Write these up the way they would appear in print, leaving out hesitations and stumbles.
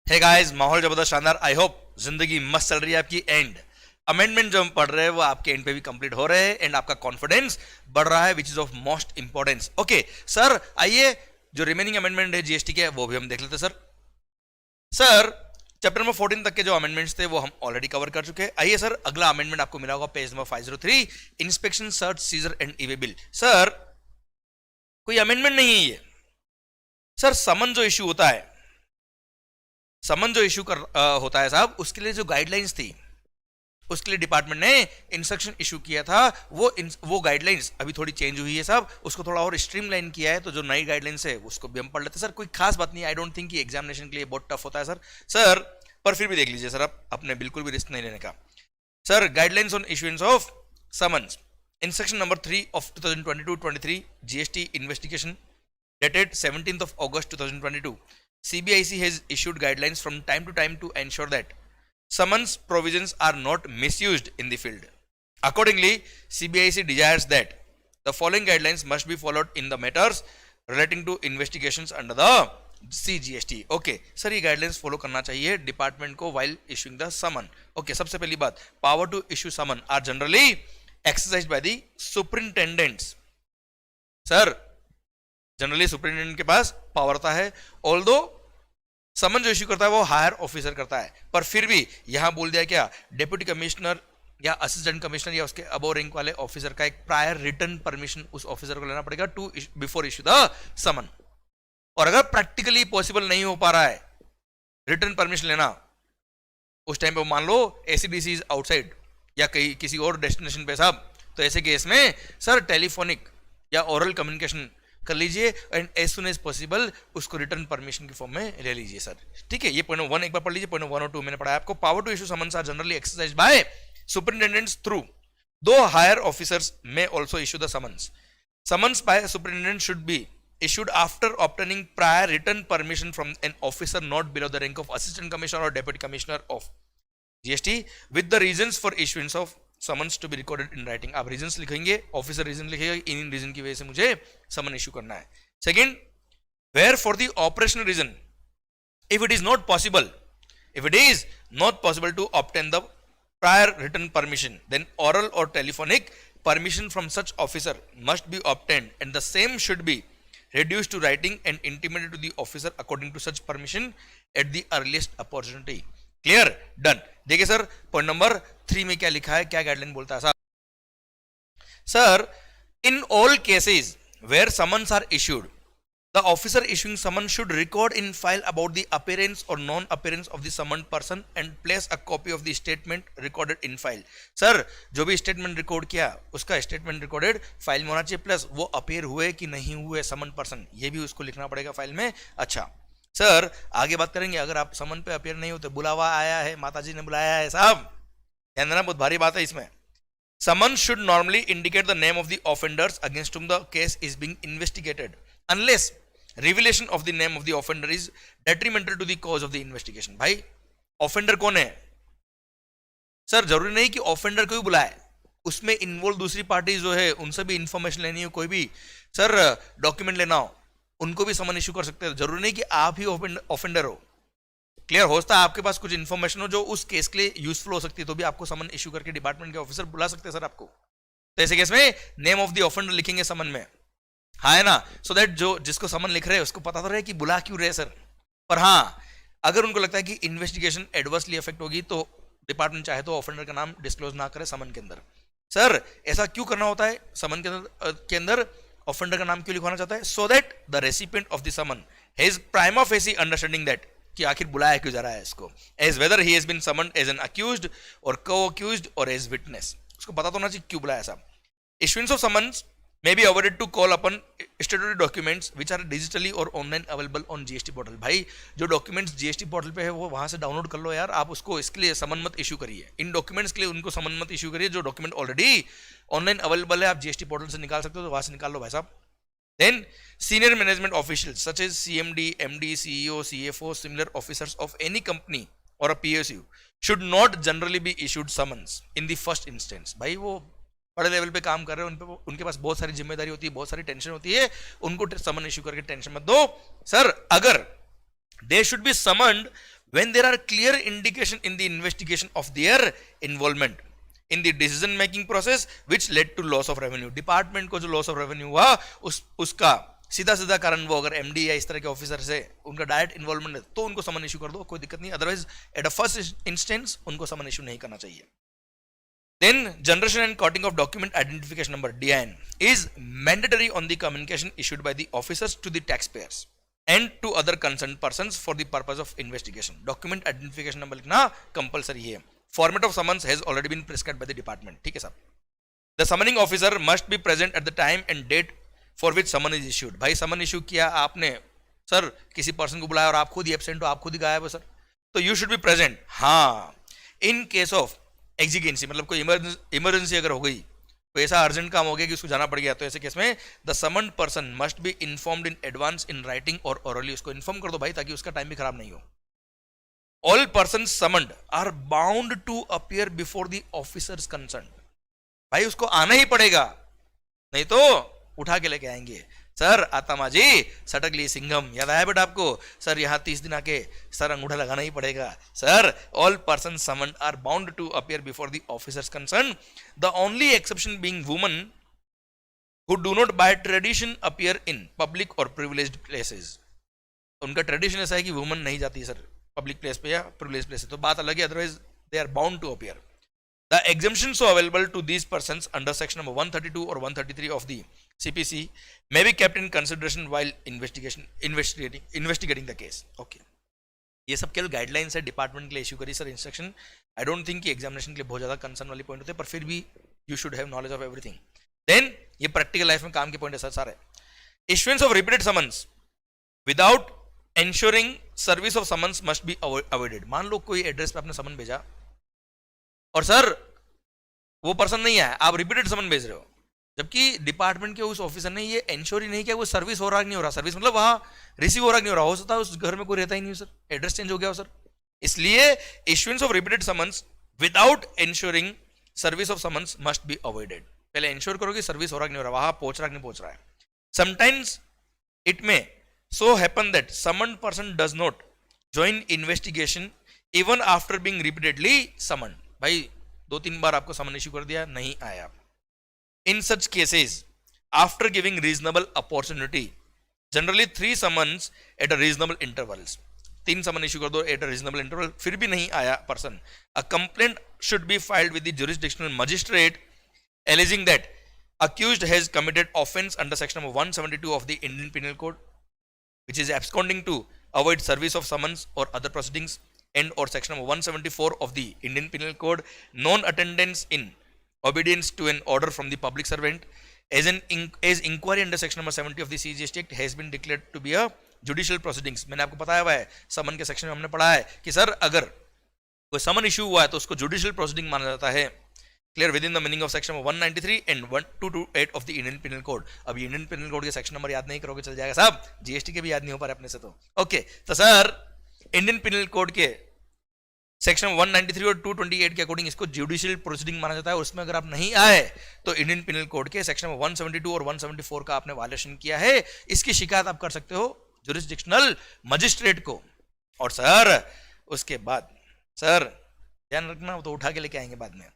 Hey guys, माहौल जबरदस्त शानदार। आई होप जिंदगी मस्त चल रही है आपकी। एंड अमेंडमेंट जो हम पढ़ रहे हैं वो आपके एंड पे भी कंप्लीट हो रहे हैं एंड आपका कॉन्फिडेंस बढ़ रहा है, which is of most importance. Okay sir, आइए जो रिमेनिंग अमेंडमेंट है जीएसटी के वो भी हम देख लेते हैं। सर चैप्टर नंबर 14 तक के जो अमेंडमेंट्स थे वो हम ऑलरेडी कवर कर चुके हैं। आइए सर, अगला अमेंडमेंट आपको मिला होगा page number 503, inspection, search, seizure and e-way bill. Sir कोई अमेंडमेंट नहीं है ये। सर समन जो इश्यू होता है, समन जो इशू होता है साहब, उसके लिए जो गाइडलाइंस थी उसके लिए डिपार्टमेंट ने इंस्ट्रक्शन इशू किया था। वो गाइडलाइंस अभी थोड़ी चेंज हुई है साहब, उसको थोड़ा और स्ट्रीमलाइन किया है। तो जो नई गाइडलाइंस है उसको भी हम पढ़ लेते हैं। सर कोई खास बात नहीं, आई डोंट थिंक कि एग्जामिनेशन के लिए बहुत टफ होता है सर पर फिर भी देख लीजिए सर, आप अपने बिल्कुल भी रिस्क नहीं लेने का। Sir guidelines on issuance of summons, instruction number 3 of 2022-23 GST investigation dated 17th of August 2022. CBIC has issued guidelines from time to time to ensure that summons provisions are not misused in the field. Accordingly, CBIC desires that the following guidelines must be followed in the matters relating to investigations under the CGST. Okay, sir ये guidelines follow करना चाहिए department को while issuing the summon. Okay, सबसे पहली बात, power to issue summon are generally exercised by the superintendents. Sir generally superintendent के पास power होता है, ऑल्दो समन जो इश्यू करता है वो हायर ऑफिसर करता है, पर फिर भी यहां बोल दिया क्या, डेप्यूटी कमिश्नर या असिस्टेंट कमिश्नर या उसके अबव रैंक वाले ऑफिसर का एक प्रायर रिटर्न परमिशन उस ऑफिसर को लेना पड़ेगा to before issue the summon. और अगर प्रैक्टिकली पॉसिबल नहीं हो पा रहा है रिटर्न परमिशन लेना, उस टाइम पे मान लो एसीडीसी इज आउटसाइड या कहीं किसी और डेस्टिनेशन पे साहब, तो ऐसे केस में सर टेलीफोनिक या ओरल कम्युनिकेशन कर लीजिए and as soon as possible उसको रिटर्न परमिशन की फॉर्म में ले लीजिए सर। ठीक है, ये पॉइंट 1 एक बार पढ़ लीजिए, पॉइंट 1 और 2 मैंने पढ़ाया आपको। Power to issue summons are generally exercised by superintendents through दो higher officers may also issue the summons. Summons by superintendent should be issued after obtaining prior written permission from an officer not below the rank of assistant commissioner or deputy commissioner of GST with the reasons for issuance of summons to be recorded in writing. आप reasons लिखेंगे, officer reason लिखेगा, इन reason की वजह से मुझे समन issue करना है। Second, where for the operational reason if it is not possible to obtain the prior written permission, then oral और telephonic permission from such officer must be obtained and the same should be reduced to writing and intimated to the officer according to such permission at the earliest opportunity. Clear, done. देखिए sir point number 3 में क्या लिखा है, क्या guideline बोलता है sir, in all cases where summons are issued the officer issuing summon should record in file about the appearance और non appearance of the summoned person and place a copy of the statement recorded in file. Sir जो भी statement record किया उसका statement recorded file में होना चाहिए, plus वो appear हुए कि नहीं हुए समन पर्सन, ये भी उसको लिखना पड़ेगा फाइल में। अच्छा सर आगे बात करेंगे, अगर आप समन पे अपीयर नहीं होते, बुलावा आया है, माताजी ने बुलाया है साहब, ध्यान देना बहुत भारी बात है इसमें। Summon should normally indicate the name of the offenders against whom the case is being investigated unless revelation of the name of the offender is detrimental to the cause of the investigation। भाई offender कौन है sir, जरूरी नहीं कि offender को ही बुलाए, उसमें involve दूसरी पार्टी जो है उनसे भी इंफॉर्मेशन लेनी हो, कोई भी सर डॉक्यूमेंट लेना हो, उनको भी समन इशू कर सकते हैं। जरूरी नहीं कि आप ही ऑफेंडर हो। क्लियर, हो सकता है आपके पास कुछ इंफॉर्मेशन हो जो उस केस के लिए यूजफुल हो सकती है, तो भी आपको समन इशू करके डिपार्टमेंट के ऑफिसर बुला सकते हैं सर आपको। तो ऐसे केस में नेम ऑफ द ऑफेंडर लिखेंगे समन में, हाँ है ना, सो दैट जो जिसको समन लिख रहे हैं उसको पता तो रहे कि बुला क्यों रहे सर। पर हाँ अगर उनको लगता है कि इन्वेस्टिगेशन एडवर्सली इफेक्ट होगी तो डिपार्टमेंट चाहे तो ऑफेंडर का नाम डिस्क्लोज ना करे समन के अंदर। सर ऐसा क्यों करना होता है, समन के अंदर ऑफेंडर का नाम क्यों लिखवाना चाहता है, so that the recipient of the summon has prima facie understanding that कि आखिर बुलाया क्यों जा रहा है इसको, as whether he has been summoned as an accused और को-अक्यूज्ड और एज विटनेस, उसको पता तो होना चाहिए क्यों बुलाया साहब। Issuance of summons may be avoided to call upon statutory documents which are digitally or online available on GST portal। भाई जो डॉक्यूमेंट्स GST पोर्टल पे है वो वहां से डाउनलोड कर लो यार, आप उसको इसके लिए समन मत इशू करिए, इन डॉक्यूमेंट्स के लिए उनको समन मत इशू करिए। जो डॉक्यूमेंट ऑलरेडी ऑनलाइन अवेलेबल है आप GST पोर्टल से निकाल सकते हो, तो वहां से निकाल लो भाई साहब। Then senior management officials such as CMD, MD, CEO, CFO, similar officers of any company और a PSU should not generally be issued summons in the first instance। भाई वो बड़े लेवल पे काम कर रहे हैं, उनके पास बहुत सारी जिम्मेदारी होती है, बहुत सारी टेंशन होती है, उनको समन इशू करके टेंशन मत दो सर। अगर they should be summoned when there are clear indication in the investigation of their involvement in the decision making process which led to loss of revenue. Department को जो loss of revenue हुआ उसका सीधा सीधा कारण वो अगर एमडी या इस तरह के ऑफिसर से उनका डायरेक्ट इन्वॉल्वमेंट है तो उनको समन इशू कर दो, कोई दिक्कत नहीं. Otherwise at a first instance उनको समन इशू नहीं करना चाहिए. Then generation and coding of document identification number DIN is mandatory on the communication issued by the officers to the taxpayers and to other concerned persons for the purpose of investigation. Document identification number लिखना compulsory है. Format of summons has already been prescribed by the department. ठीक है साहब. The summoning officer must be present at the time and date for which summon is issued. भाई समन issue किया आपने, sir किसी person को बुलाया और आप खुद ही एब्सेंट हो, आप खुद ही गायब हो सर, तो यू शुड बी प्रेजेंट. हाँ, इन केस ऑफ एग्जीगेंसी मतलब कोई इमरजेंसी अगर हो गई, कोई ऐसा अर्जेंट काम हो गया कि उसको जाना पड़ गया, तो ऐसे केस में the summoned person must be informed in advance in writing और ओरली. उसको इन्फॉर्म कर दो भाई ताकि उसका टाइम भी खराब नहीं हो. All person summoned are bound to appear before the officers concern. भाई उसको आना ही पड़ेगा, नहीं तो उठा के लेके आएंगे. सर आतामाजी सटकली सिंघम याद आया बेटा आपको? सर यहाँ 30 दिन आके सर अंगूठा लगाना ही पड़ेगा. Sir all person summoned are bound to appear before the officers concern, the only exception being woman who do not by tradition appear in public और प्रिविलेज्ड प्लेसेस. उनका ट्रेडिशन ऐसा है कि वुमन नहीं जाती सर पब्लिक प्लेस पे या privilege place पे, तो बात अलग है. Otherwise they are bound to appear. The exemptions so available to these persons under section number 132 or 133 of the CPC may be kept in consideration while investigating the case. Okay. ये सब केवल guidelines है, department के लिए issue करी sir instruction. I don't think कि examination के लिए बहुत ज्यादा कंसर्न वाली पॉइंट होते हैं, पर फिर भी you should have knowledge of everything. Then ये प्रैक्टिकल लाइफ में काम के पॉइंट है सर सारे. Issuance of repeated summons without ensuring service of summons must be avoided. मान लो कोई एड्रेस पे आपने समन भेजा और सर वो पर्सन नहीं आया, आप रिपीटेड समन भेज रहे हो, जबकि डिपार्टमेंट के उस ऑफिसर ने ये एंश्योर ही नहीं किया वो सर्विस हो रहा नहीं हो रहा. सर्विस मतलब वहां रिसीव हो रहा नहीं हो रहा, हो सकता है उस घर में कोई रहता ही नहीं हो सर, एड्रेस चेंज हो गया हो सर. इसलिए issuance of repeated summons without ensuring service of summons must be avoided. पहले एंश्योर करो कि सर्विस हो रहा नहीं हो रहा, वहां पहुंच रहा नहीं पहुंच रहा है. Sometimes it may so happen that summoned person does not join investigation even after being repeatedly summoned. भाई 2-3 बार आपको समन इशू कर दिया, नहीं आया. In such cases after giving reasonable opportunity generally 3 summons at a reasonable intervals. 3 summon issue कर दो eight a reasonable interval, फिर भी नहीं आया person, a complaint should be filed with the jurisdictional magistrate alleging that accused has committed offense under section number 172 of the Indian Penal Code, which is absconding to avoid service of summons or other proceedings, and or section number 174 of the Indian Penal Code, non-attendance in obedience to an order from the public servant, as inquiry under section number 70 of the CGST Act has been declared to be a judicial proceedings. मैंने आपको बताया हुआ है, समन के section में हमने पढ़ा है कि सर अगर कोई समन इशू हुआ है तो उसको जुडिशियल प्रोसीडिंग माना जाता है. Clear with in the meaning of section 193 and 1228 of the Indian penal code. अब इंडियन पिनल कोड के सेक्शन नंबर याद नहीं करोगे चल जाएगा साहब, जीएसटी के भी याद नहीं हो पा रहे अपने से तो. ओके, तो सर इंडियन पिनल कोड के सेक्शन 193 और 228 के अकॉर्डिंग इसको जुडिशियल प्रोसीडिंग माना जाता है. उसमें अगर आप नहीं आए तो इंडियन पिनल कोड के सेक्शन 172 और 174 का आपने वायलेशन किया है. इसकी शिकायत आप कर सकते हो जुरिसडिक्शनल मजिस्ट्रेट को. और सर उसके बाद सर ध्यान रखना, वो तो उठा के लेके आएंगे बाद में.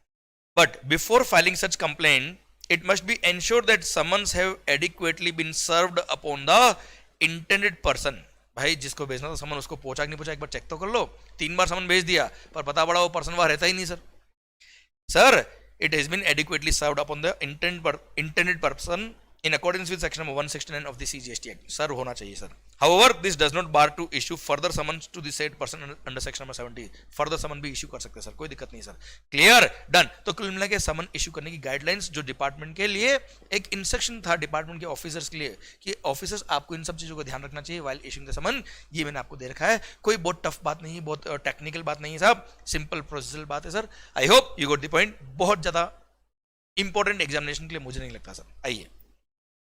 But before filing such complaint, it must be ensured that summons have adequately been served upon the intended person. भाई जिसको भेजना था समन उसको पहुंचा कि नहीं पहुंचा एक बार चेक तो कर लो. 3 बार समन भेज दिया पर पता पड़ा वो पर्सन वहां रहता ही नहीं sir. Sir it has been adequately served upon the intended person in accordance with section number 169 of the CGST Act. Sir होना चाहिए sir. However, this does not bar to issue further summons to the said person under section number 70. Further समन भी issue कर सकते हैं sir, कोई दिक्कत नहीं sir. Clear, done. तो कुल मिला के समन इशू करने की गाइडलाइंस जो डिपार्टमेंट के लिए एक इंस्ट्रक्शन था डिपार्टमेंट के ऑफिसर्स के लिए कि ऑफिसर्स आपको इन सब चीजों का ध्यान रखना चाहिए वाइल इशूइंग द समन. ये मैंने आपको दे रखा है, कोई बहुत टफ बात नहीं है, बहुत टेक्निकल बात नहीं है साहब, सिंपल प्रोसीजरल बात है sir. I hope you got the point. बहुत ज्यादा इंपॉर्टेंट एग्जामिनेशन के लिए मुझे नहीं लगता सर. आइए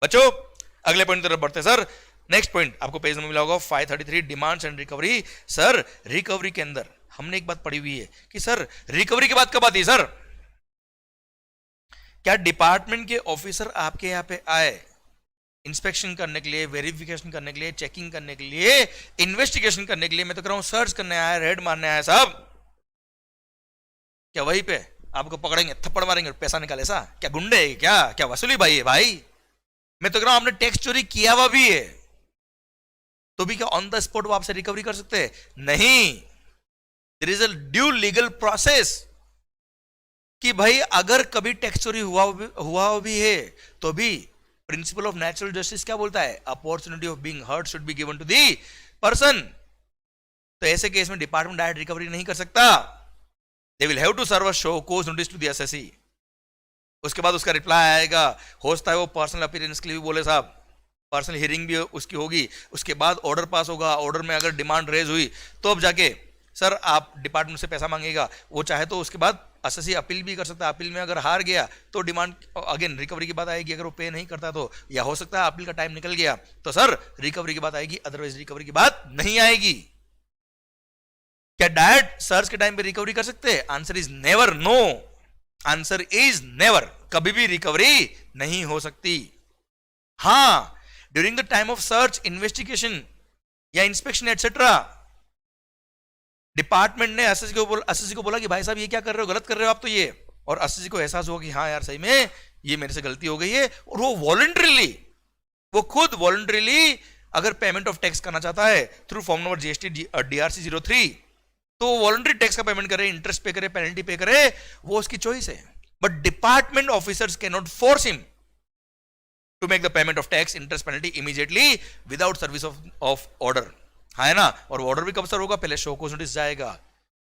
बच्चों अगले पॉइंट की तरफ बढ़ते हैं सर. नेक्स्ट पॉइंट आपको पेज नंबर मिला होगा 533 demands and recovery. Sir recovery के अंदर हमने एक बात पढ़ी हुई है कि सर रिकवरी की बात कब आती है सर? क्या डिपार्टमेंट के ऑफिसर आपके यहां पे आए इंस्पेक्शन करने के लिए, वेरिफिकेशन करने के लिए, चेकिंग करने के लिए, इन्वेस्टिगेशन करने के लिए, मैं तो कह रहा हूं सर्च करने आया, रेड मारने आया साहब, क्या वहीं पे आपको पकड़ेंगे, थप्पड़ मारेंगे और पैसा निकाले? ऐसा क्या गुंडे है क्या? क्या वसूली भाई है भाई? मैं तो कह रहा हूं आपने टैक्स चोरी किया हुआ भी है तो भी क्या ऑन द स्पॉट वो आपसे रिकवरी कर सकते हैं? नहीं, there is a due legal process कि भाई अगर कभी टैक्स चोरी हुआ भी है तो भी प्रिंसिपल ऑफ नेचुरल जस्टिस क्या बोलता है? Opportunity of being heard should be given to the person. तो ऐसे केस में डिपार्टमेंट डायरेक्ट रिकवरी नहीं कर सकता। They will have to serve a show cause notice to the SSC. उसके बाद उसका रिप्लाई आएगा, हो सकता है वो पर्सनल अपीयरेंस के लिए भी बोले साहब, पर्सनल हियरिंग भी उसकी होगी, उसके बाद ऑर्डर पास होगा, ऑर्डर में अगर डिमांड रेज हुई तो अब जाके सर आप डिपार्टमेंट से पैसा मांगेगा, वो चाहे तो उसके बाद एसएससी अपील भी कर सकता है, अपील में अगर हार गया तो डिमांड अगेन रिकवरी की बात आएगी, अगर वो पे नहीं करता तो, या हो सकता है अपील का टाइम निकल गया तो सर रिकवरी की बात आएगी, अदरवाइज रिकवरी की बात नहीं आएगी। क्या डायरेक्ट सर्च के टाइम पे रिकवरी कर सकते हैं? Answer is never, no, answer is never, कभी भी रिकवरी नहीं हो सकती। हां, during the time of search, investigation या इंस्पेक्शन एटसेट्रा, डिपार्टमेंट ने एसएससी को बोला कि भाई साहब ये क्या कर रहे हो, गलत कर रहे हो आप तो ये, और एसएससी को एहसास हुआ कि हाँ यार सही में ये मेरे से गलती हो गई है, और वो वॉलंटरीली, वो खुद वॉलंटरीली अगर पेमेंट ऑफ टैक्स करना चाहता है through form number GST DRC 03, तो वो वॉलंटरी टैक्स का पेमेंट करे, इंटरेस्ट पे करे, पेनल्टी पे करे, वो उसकी चॉइस है। But department officers can not force him to make the payment of tax, interest, penalty immediately without service of order, है ना। और ऑर्डर भी कब सर होगा? पहले शो को नोटिस जाएगा,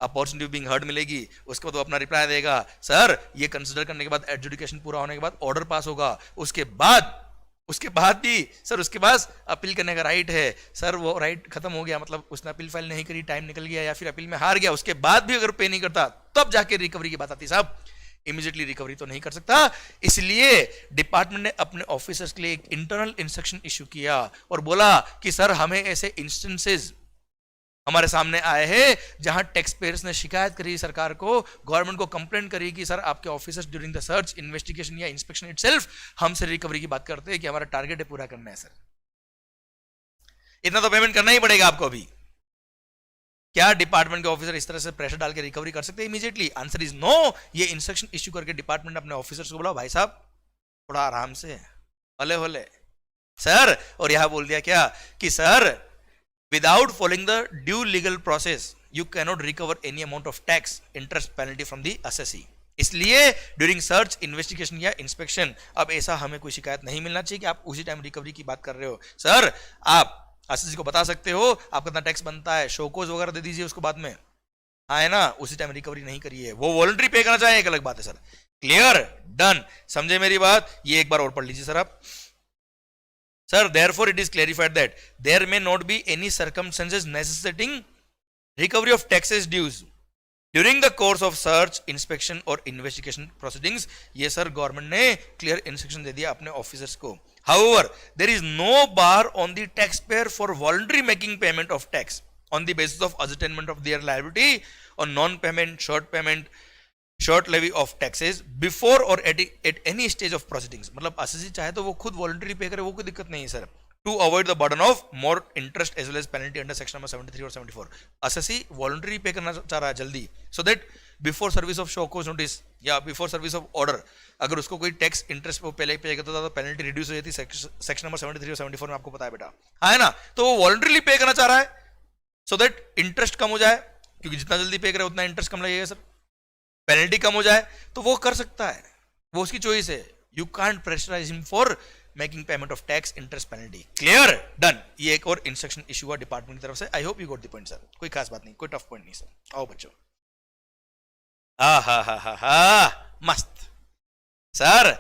अपॉर्चुनिटी बीइंग हर्ड मिलेगी, उसके बाद वो अपना रिप्लाई देगा, सर ये कंसिडर करने के बाद, एडजुडिकेशन पूरा होने के बाद ऑर्डर पास होगा, उसके बाद भी सर उसके बाद अपील करने का राइट है, सर वो राइट खत्म हो गया, मतलब उसने अपील फाइल नहीं करी, टाइम निकल गया, या फिर अपील में हार गया, उसके बाद भी अगर पे नहीं करता तब जाके रिकवरी की बात आती। साहब इमीडिएटली रिकवरी तो नहीं कर सकता, इसलिए डिपार्टमेंट ने अपने ऑफिसर्स के लिए एक इंटरनल इंस्ट्रक्शन इशू किया और बोला कि सर हमें ऐसे इंस्टेंसेस हमारे सामने आए हैं जहां टैक्स पेयर्स ने शिकायत करी सरकार को, गवर्नमेंट को कंप्लेंट करी कि सर आपके officers during the search, investigation या इंस्पेक्शन इटसेल्फ हमसे रिकवरी की बात करते हैं कि हमारा टारगेट है पूरा करना है सर, इतना तो पेमेंट करना ही पड़ेगा आपको अभी। क्या डिपार्टमेंट के ऑफिसर इस तरह से प्रेशर डाल के रिकवरी कर सकते हैं इमीडिएटली? Answer is no. ये इंस्ट्रक्शन इश्यू करके डिपार्टमेंट ने अपने ऑफिसर्स को बोला भाई साहब थोड़ा आराम से, हले हले सर, और यहां बोल दिया क्या कि sir without following the due legal process you can not recover any amount of tax, interest, penalty from the assessee. इसलिए ड्यूरिंग सर्च, इन्वेस्टिगेशन या इंस्पेक्शन अब ऐसा हमें कोई शिकायत नहीं मिलना चाहिए कि आप उसी टाइम रिकवरी की बात कर रहे हो। सर आप एसएससी को बता सकते हो आपका कितना टैक्स बनता है, शोकोज वगैरह दे दीजिए उसको बाद में, हाँ है ना, उसी टाइम रिकवरी नहीं करिए। वो वॉलंटरी पे करना चाहे एक अलग बात है सर। क्लियर, डन, समझे मेरी बात? ये एक बार और पढ़ लीजिए सर आप। Sir, therefore it is clarified that there may not be any circumstances necessitating recovery of taxes dues during the course of search, inspection or investigation proceedings. ये सर गवर्नमेंट ने क्लियर इंस्ट्रक्शन दे दिया अपने officers को। However, there is no bar on the taxpayer for voluntary making payment of tax on the basis of ascertainment of their liability on non-payment, short levy of taxes before or at any stage of proceedings। मतलब SSC चाहे तो वो खुद voluntary पे करे, वो कोई दिक्कत नहीं है sir. To avoid the burden of more interest as well as penalty under section number 73 और 74। एसएससी वॉलंटरी पे करना चाह रहा है जल्दी, so that before service of show cause notice या बिफोर सर्विस ऑफ ऑर्डर अगर उसको कोई टैक्स इंटरेस्ट वो पहले पे करता था तो पेनल्टी रिड्यूस हो जाती सेक्शन नंबर 73 और 74 में, आपको पता है बेटा, है ना। तो वो वॉलंटरीली पे करना चाह रहा है सो दैट इंटरेस्ट कम हो जाए, क्योंकि जितना जल्दी पे करे उतना इंटरेस्ट कम लगेगा सर, पेनल्टी कम हो जाए तो वो कर सकता है, वो उसकी चॉइस है। You can't pressurise him for making payment of tax, interest, penalty. Clear, done. ये एक और इंस्ट्रक्शन इशू हुआ डिपार्टमेंट की तरफ से। I hope you got the point sir, कोई खास बात नहीं, कोई टफ पॉइंट नहीं सर। आओ बच्चों, हा मस्त सर।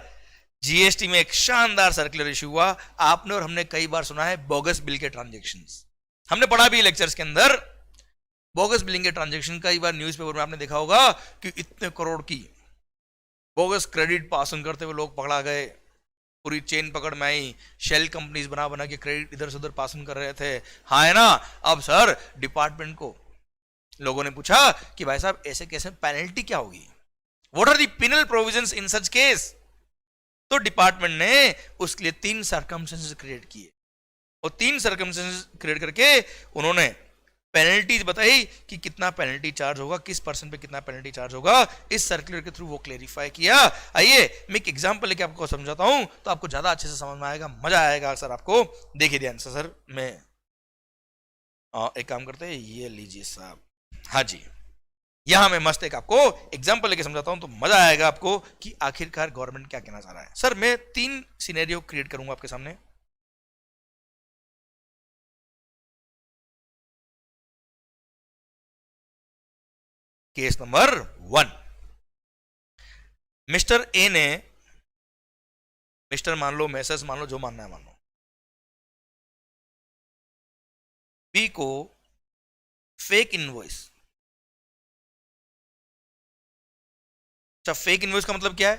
जीएसटी में एक शानदार सर्कुलर इशू हुआ, आपने और हमने कई बार सुना है बोगस बिल के ट्रांजेक्शंस, हमने पढ़ा भी लेक्चर्स के अंदर। बोगस बिलिंग के ट्रांजैक्शन कई बार न्यूज़पेपर में आपने देखा होगा कि इतने करोड़ की बोगस क्रेडिट पास ऑन करते हुए लोग पकड़ा गए, पूरी चेन पकड़ में आई, शेल कंपनीज बना के क्रेडिट इधर से उधर पास ऑन कर रहे थे, हाँ है ना। अब सर डिपार्टमेंट को लोगों ने पूछा कि भाई साहब ऐसे कैसे पेनल्टी क्या होगी, what are the penal provisions in such case. तो डिपार्टमेंट ने उसके लिए 3 सर्कमस्टेंसेस क्रिएट किए और 3 सर्कमस्टेंसेस क्रिएट करके उन्होंने पेनल्टीज बताई कि कितना पेनल्टी चार्ज होगा, किस पर्सन पे कितना पेनल्टी चार्ज होगा, इस सर्कुलर के थ्रू वो क्लेरिफाई किया। आइए मैं एक एग्जांपल लेके आपको समझाता हूं तो आपको ज्यादा अच्छे से समझ में आएगा, मजा आएगा सर आपको। देखिए ध्यान से सर, मैं एक काम करते हैं, ये लीजिए साहब, हाँ जी, यहां मैं मस्त एक आपको एग्जांपल लेके समझाता हूं तो मजा आएगा आपको कि आखिरकार गवर्नमेंट क्या कहना चाह रहा है। सर मैं 3 सिनेरियो क्रिएट करूंगा आपके सामने। केस नंबर 1, मिस्टर ए ने, मिस्टर मान लो, मैसेज मान लो, जो मानना है मान लो, बी को फेक इनवॉइस। अच्छा, फेक इनवॉइस का मतलब क्या है?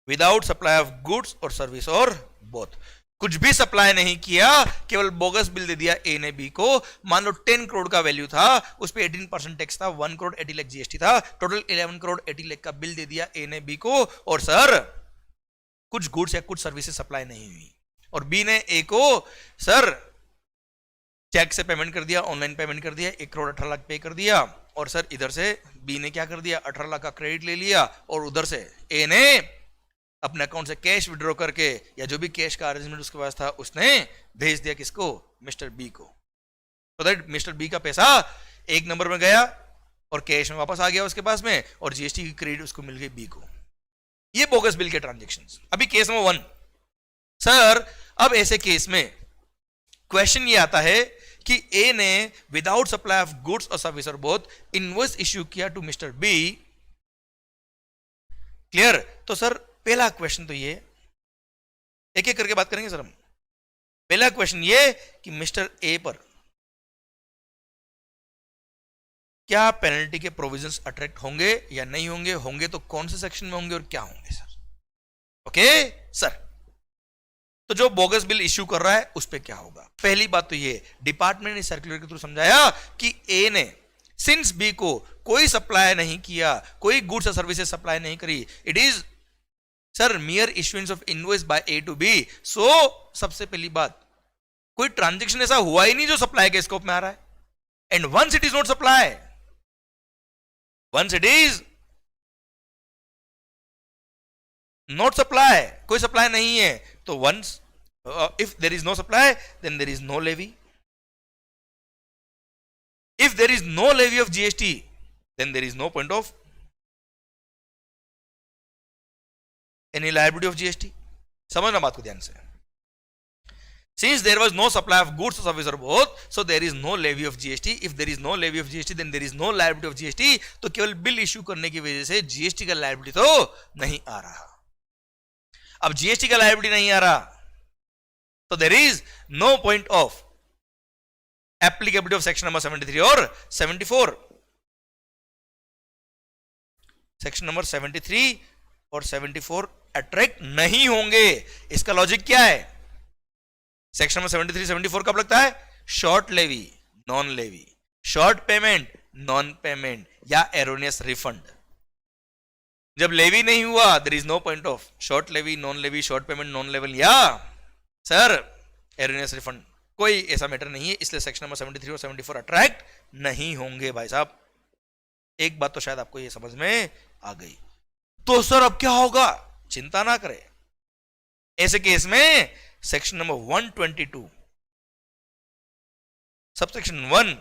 विदाउट सप्लाई ऑफ गुड्स और सर्विस और बोथ, कुछ भी सप्लाई नहीं किया, केवल बोगस बिल दे दिया ए ने बी को। मान लो 10 करोड़ का वैल्यू था, उस पे 18% टैक्स था, 1 करोड़ 80 लाख जीएसटी था, टोटल 11 करोड़ 80 लाख का बिल दे दिया ए ने बी को। और सर कुछ गुड्स या कुछ सर्विसेज सप्लाई नहीं हुई और बी ने ए को सर चेक से पेमेंट कर दिया, ऑनलाइन पेमेंट कर दिया, 1 करोड़ 18 लाख पे कर दिया। और सर इधर से बी ने क्या कर दिया, 18 लाख का क्रेडिट ले लिया और उधर से ए ने अपने अकाउंट से कैश विड्रॉ करके या जो भी कैश का अरेंजमेंट उसके पास था उसने भेज दिया किसको, मिस्टर बी को। तो दैट मिस्टर बी का पैसा एक नंबर में गया और कैश में वापस आ गया उसके पास में, और जीएसटी की क्रेडिट उसको मिल गई बी को। ये बोगस बिल के ट्रांजैक्शंस। अभी केस नंबर 1 सर, अब ऐसे केस में क्वेश्चन ये आता है कि ए ने विदाउट सप्लाई ऑफ गुड्स और सर्विस और बोथ इनवॉइस इश्यू किया टू मिस्टर बी। क्लियर? तो सर पहला क्वेश्चन तो ये, एक एक करके बात करेंगे सर हम। पहला क्वेश्चन ये कि मिस्टर ए पर क्या पेनल्टी के प्रोविजंस अट्रैक्ट होंगे या नहीं होंगे, होंगे तो कौन से सेक्शन में होंगे और क्या होंगे सर। ओके सर, तो जो बोगस बिल इश्यू कर रहा है उस पे क्या होगा। पहली बात तो ये, डिपार्टमेंट ने सर्कुलर के थ्रू समझाया कि ए ने सिंस बी को कोई सप्लाई नहीं किया, कोई गुड्स और सर्विसेज सप्लाई नहीं करी, it is sir mere issuance of invoice by A to B. So सबसे पहली बात, कोई ट्रांजैक्शन ऐसा हुआ ही नहीं जो सप्लाई के स्कोप में आ रहा है। And once it is not supply, once it is not supply, कोई सप्लाई नहीं है, तो once if there is no supply then there is no levy. If there is no levy of GST then there is no point of any liability of GST। समझना बात को ध्यान से। Since there was no supply of goods or service or both, so there is no levy of GST. If there is no levy of GST, then there is no liability of GST। तो केवल bill issue करने की वजह से GST का liability तो नहीं आ रहा। अब जीएसटी का लायबिलिटी नहीं आ रहा तो there is no point of applicability of section number 73 और 74। सेक्शन नंबर 73 और 74 अट्रैक्ट नहीं होंगे। इसका लॉजिक क्या है? सेक्शन नंबर 73 74 कब लगता है? Short levy, non levy, short payment, non payment या एरोनियस रिफंड। जब लेवी नहीं हुआ there is no point of short levy, non levy, short payment, non level या सर एरोनियस रिफंड, कोई ऐसा मैटर नहीं है। इसलिए सेक्शन नंबर 73 और 74 अट्रैक्ट नहीं होंगे। भाई साहब एक बात तो शायद आपको ये समझ में आ गई। तो सर अब क्या होगा? चिंता ना करें, ऐसे केस में सेक्शन नंबर 122 सबसेक्शन 1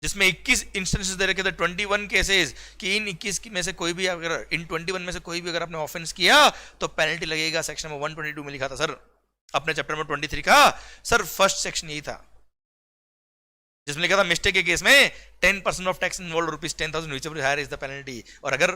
जिसमें 21 इंस्टेंसेस दे रखे थे, 21 केसेस कि इन 21 में से कोई भी अगर इन 21 में से कोई भी अगर आपने ऑफेंस किया तो पेनल्टी लगेगा। सेक्शन नंबर 122 में लिखा था सर अपने चैप्टर नंबर 23 का। सर फर्स्ट सेक्शन यही था जिसमें लिखा था मिस्टेक के केस में 10% of tax involve ₹10,000 whichever higher is the penalty. और अगर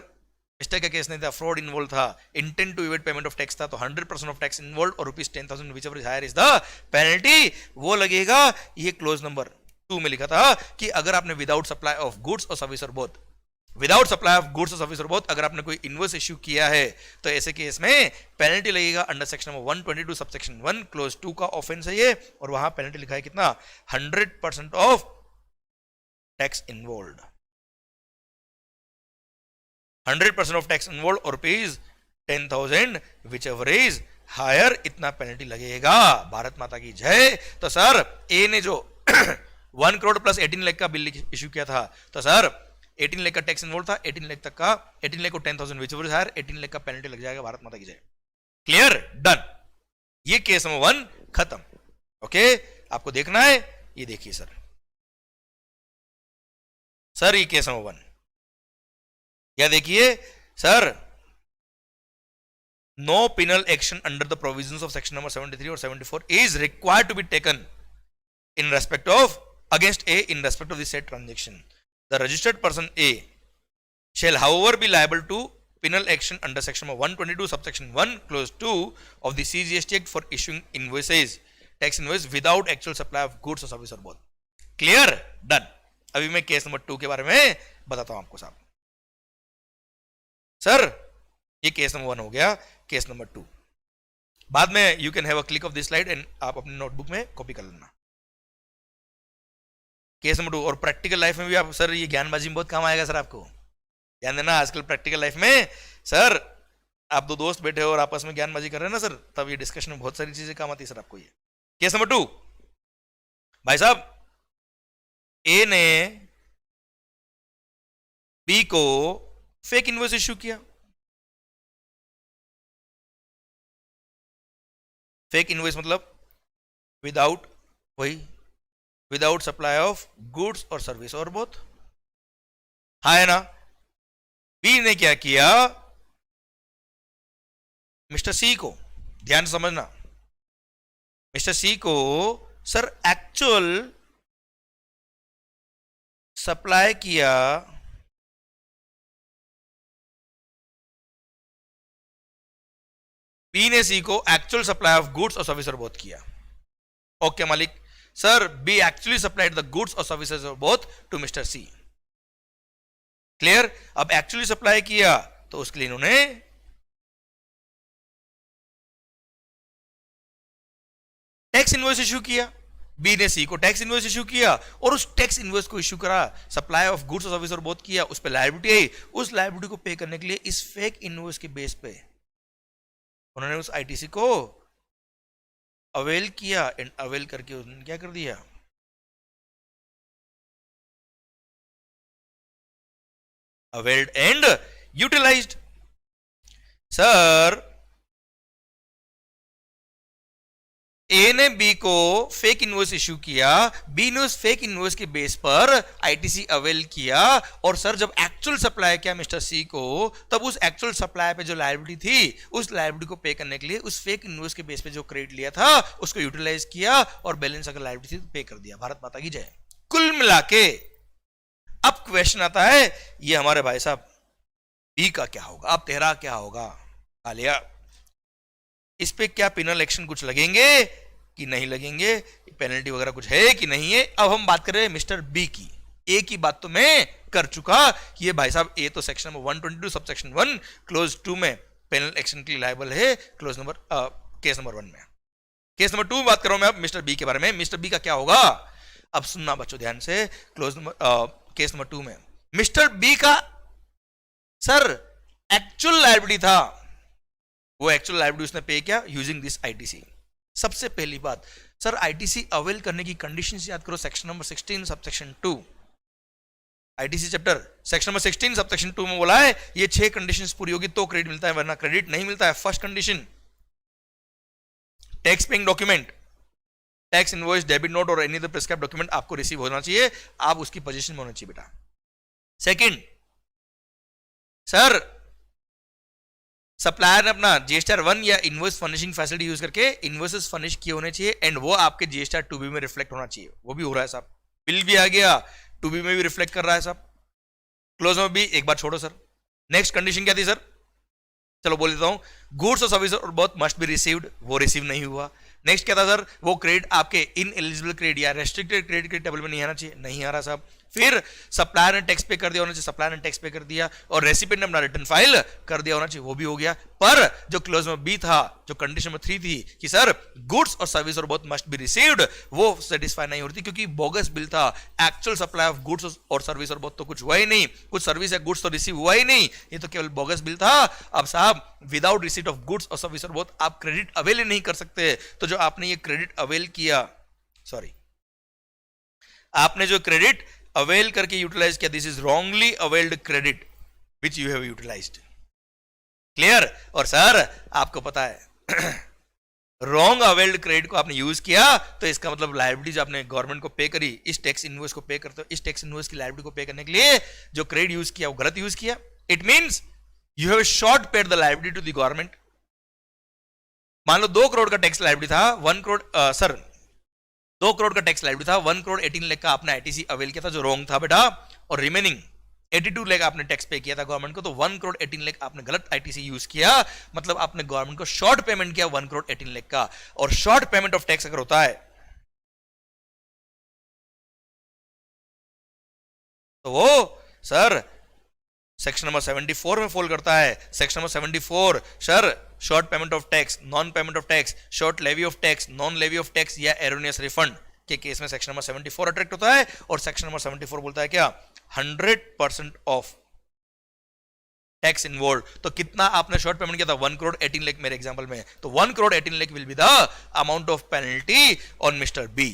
मिस्टेक का केस नहीं था, फ्रॉड इन्वॉल्व था, intent to evade payment of tax था, तो 100% ऑफ टैक्स इन्वॉल्व और ₹10,000 whichever higher is the penalty वो लगेगा। ये क्लोज नंबर 2 में लिखा था कि अगर आपने विदाउट सप्लाई ऑफ गुड्स और सर्विस और both, without supply of goods और सर्विस और बोथ अगर आपने कोई इनवॉइस इश्यू किया है तो ऐसे केस में पेनल्टी लगेगा under section number 122 subsection 1 clause 2 का ऑफेंस है ये। और वहां पेनल्टी लिखा है कितना? 100% of tax involve. 100% of tax involve और rupees 10,000 whichever is higher, इतना पेनल्टी लगेगा। भारत माता की जय। तो सर ए ने जो 1 करोड़ प्लस 18 लाख का बिल इश्यू किया था, तो सर 18 लाख का टैक्स इन्वॉल्व था, 18 लाख तक का, 18 लाख को 10,000 whichever is higher, 18 lakh का पेनल्टी लग जाएगा। भारत माता की जय। Clear, done. ये केस नंबर 1 खत्म। ओके, आपको देखना है, ये देखिए सर। सर ये केस नंबर 1, या देखिए sir, no penal action under the provisions of section number 73 or 74 is required to be taken in respect of against A in respect of the said transaction. The registered person A shall however be liable to penal action under section number 122 subsection 1 clause 2 of the CGST Act for issuing invoices, tax invoice without actual supply of goods or service or both. Clear, done. अभी मैं case number 2 के बारे में बताता हूं आपको साहब। Sir ये केस नंबर 1 हो गया। केस नंबर 2 बाद में you can have a click of this slide and आप अपने नोटबुक में कॉपी कर लेना। केस नंबर 2, और प्रैक्टिकल लाइफ में भी आप सर ये ज्ञानबाजी में बहुत काम आएगा सर। आपको ध्यान देना, आजकल प्रैक्टिकल लाइफ में सर आप दो दोस्त बैठे हो और आपस में ज्ञानबाजी कर रहे हैं ना सर, तब ये डिस्कशन में बहुत सारी चीजें काम आती है सर आपको। ये केस नंबर 2, भाई साहब ए ने बी को फेक इनवॉइस इश्यू किया। फेक इनवॉइस मतलब विदाउट, वही विदाउट सप्लाई ऑफ गुड्स और सर्विस और बोथ, हाँ है ना। बी ने क्या किया, मिस्टर सी को, ध्यान से समझना, मिस्टर सी को सर एक्चुअल सप्लाई किया बी ने सी को एक्चुअल सप्लाई ऑफ गुड्स और सर्विस और बोथ किया। ओके मालिक, sir B actually supplied the goods और सर्विसेज और both to Mister C. Clear, अब एक्चुअली सप्लाई किया तो उसके लिए इन्होंने टैक्स इनवॉइस इश्यू किया। बी ने सी को टैक्स इनवॉइस इश्यू किया और उस टैक्स इनवॉइस को इश्यू करा, सप्लाई ऑफ गुड्स और सर्विस और बोथ किया, उस पर लायबिलिटी आई। उस लायबिलिटी को पे करने के लिए इस फेक इनवॉइस के बेस पे उन्होंने उस आईटीसी को अवेल किया एंड अवेल करके उन्होंने क्या कर दिया, अवेल्ड एंड यूटिलाइज्ड। सर ए ने बी को फेक इनवॉइस इश्यू किया, बी ने उस फेक इनवॉइस के बेस पर आईटीसी अवेल किया, और सर जब एक्चुअल सप्लाई किया मिस्टर सी को, तब उस एक्चुअल सप्लाई पे जो लायबिलिटी थी, उस लायबिलिटी को पे करने के लिए उस फेक इनवॉइस के बेस पे जो क्रेडिट लिया था उसको यूटिलाइज किया और बैलेंस अगर लायबिलिटी थी तो पे कर दिया। भारत माता की जय। कुल मिला के अब क्वेश्चन आता है, ये हमारे भाई साहब बी का क्या होगा, अब तेरा क्या होगा कालिया, इस पे क्या पेनल एक्शन कुछ लगेंगे कि नहीं लगेंगे, पेनल्टी वगैरह कुछ है कि नहीं है। अब हम बात कर रहे हैं मिस्टर बी की। ए की बात तो मैं कर चुका, ये भाई साहब ए तो section number 122 sub section 1 clause 2 में पेनल एक्शन के लिए लायबल है, क्लोज नंबर केस नंबर 1 में। केस नंबर 2 में बात कर रहा हूं मैं अब मिस्टर बी के बारे में। मिस्टर बी का क्या होगा, अब सुनना बच्चों ध्यान से। क्लोज नंबर केस नंबर 2 में मिस्टर बी का सर एक्चुअल लायबिलिटी था, वो एक्चुअल लायबिलिटी उसने पे किया यूजिंग दिस आईटीसी। सबसे पहली बात सर, आईटीसी अवेल करने की कंडीशंस याद करो, section number 16 subsection 2 ITC chapter section number 16 subsection 2 में बोला है ये 6 कंडीशंस पूरी होगी तो क्रेडिट मिलता है, वरना क्रेडिट नहीं मिलता है। First condition, tax paying document, tax invoice, debit note और एनी अदर प्रिस्क्राइब्ड डॉक्यूमेंट आपको रिसीव होना चाहिए, आप उसकी पोजीशन में होना चाहिए बेटा। सेकंड सर, सप्लायर ने अपना जीएसटीआर 1 या इनवॉइस फर्निशिंग फैसिलिटी यूज करके इनवॉइसेस फर्निश किए होने चाहिए एंड वो आपके जीएसटीआर 2B में रिफ्लेक्ट होना चाहिए। वो भी हो रहा है साहब, बिल भी आ गया, 2B में भी रिफ्लेक्ट कर रहा है साहब। क्लोज में भी एक बार छोड़ो सर। नेक्स्ट कंडीशन क्या थी सर, चलो बोल देता हूं, गुड्स और सर्विस और बोथ मस्ट बी रिसीव्ड, वो रिसीव नहीं हुआ। नेक्स्ट क्या था सर, वो क्रेडिट आपके इन एलिजिबल क्रेडिट या रेस्ट्रिक्टेड क्रेडिट के टेबल में नहीं आना चाहिए, नहीं आ रहा साहब। फिर सप्लायर ने टैक्स पे कर दिया होना चाहिए, सप्लायर ने टैक्स पे कर दिया, और रेसिपिएंट ने अपना रिटर्न फाइल कर दिया होना चाहिए, वो भी हो गया। पर जो क्लोज नंबर बी था, जो कंडीशन नंबर 3 थी कि सर गुड्स और सर्विस और बोथ मस्ट बी रिसीव्ड, वो सेटिस्फाई नहीं होती क्योंकि बोगस बिल था। एक्चुअल सप्लाई ऑफ गुड्स और सर्विस और बोथ तो कुछ हुआ ही नहीं, कुछ सर्विस या गुड्स तो रिसीव हुआ ही नहीं, ये तो केवल बोगस बिल था। अब साहब विदाउट रिसीट ऑफ गुड्स और सर्विस और बोथ आप क्रेडिट अवेल ही नहीं कर सकते। तो जो आपने ये क्रेडिट अवेल किया, सॉरी आपने जो क्रेडिट अवेल करके यूटिलाइज किया, this is wrongly availed credit which you have utilised. Clear? और सर आपको पता है रॉन्ग अवेल्ड क्रेडिट को आपने यूज किया तो इसका मतलब लायबिलिटीज आपने गवर्नमेंट को पे करी, इस टैक्स इनवॉइस को पे करते हो, इस टैक्स इनवॉइस की लायबिलिटी को पे करने के लिए जो क्रेडिट यूज किया वो गलत यूज किया। It means you have short paid the liability to the government. मान लो 2 करोड़ का टैक्स लायबिलिटी था, 1 करोड़ 2 करोड़ का टैक्स लायबिलिटी था, 1 करोड़ 18 लाख का आपने आईटीसी अवेल किया था जो रॉन्ग था बेटा, और रिमेनिंग 82 लाख आपने टैक्स पे किया था गवर्नमेंट को, तो 1 करोड़ 18 लाख आपने गलत आईटीसी यूज किया, मतलब आपने गवर्नमेंट को शॉर्ट पेमेंट किया 1 करोड़ 18 लाख का। और शॉर्ट पेमेंट ऑफ टैक्स अगर होता है तो वो सर सेक्शन नंबर 74 में फॉल करता है। Section number 74 sir short payment of tax, non payment of tax, short levy of tax, non levy of tax या एरोनियस रिफंड के केस में सेक्शन नंबर 74 अट्रैक्ट होता है। और सेक्शन नंबर 74 बोलता है क्या, 100% ऑफ टैक्स इन्वॉल्व। तो कितना आपने शॉर्ट पेमेंट किया था, 1 करोड़ 18 लाख मेरे एग्जांपल में, तो 1 crore 18 lakh will be the amount of penalty on Mister B.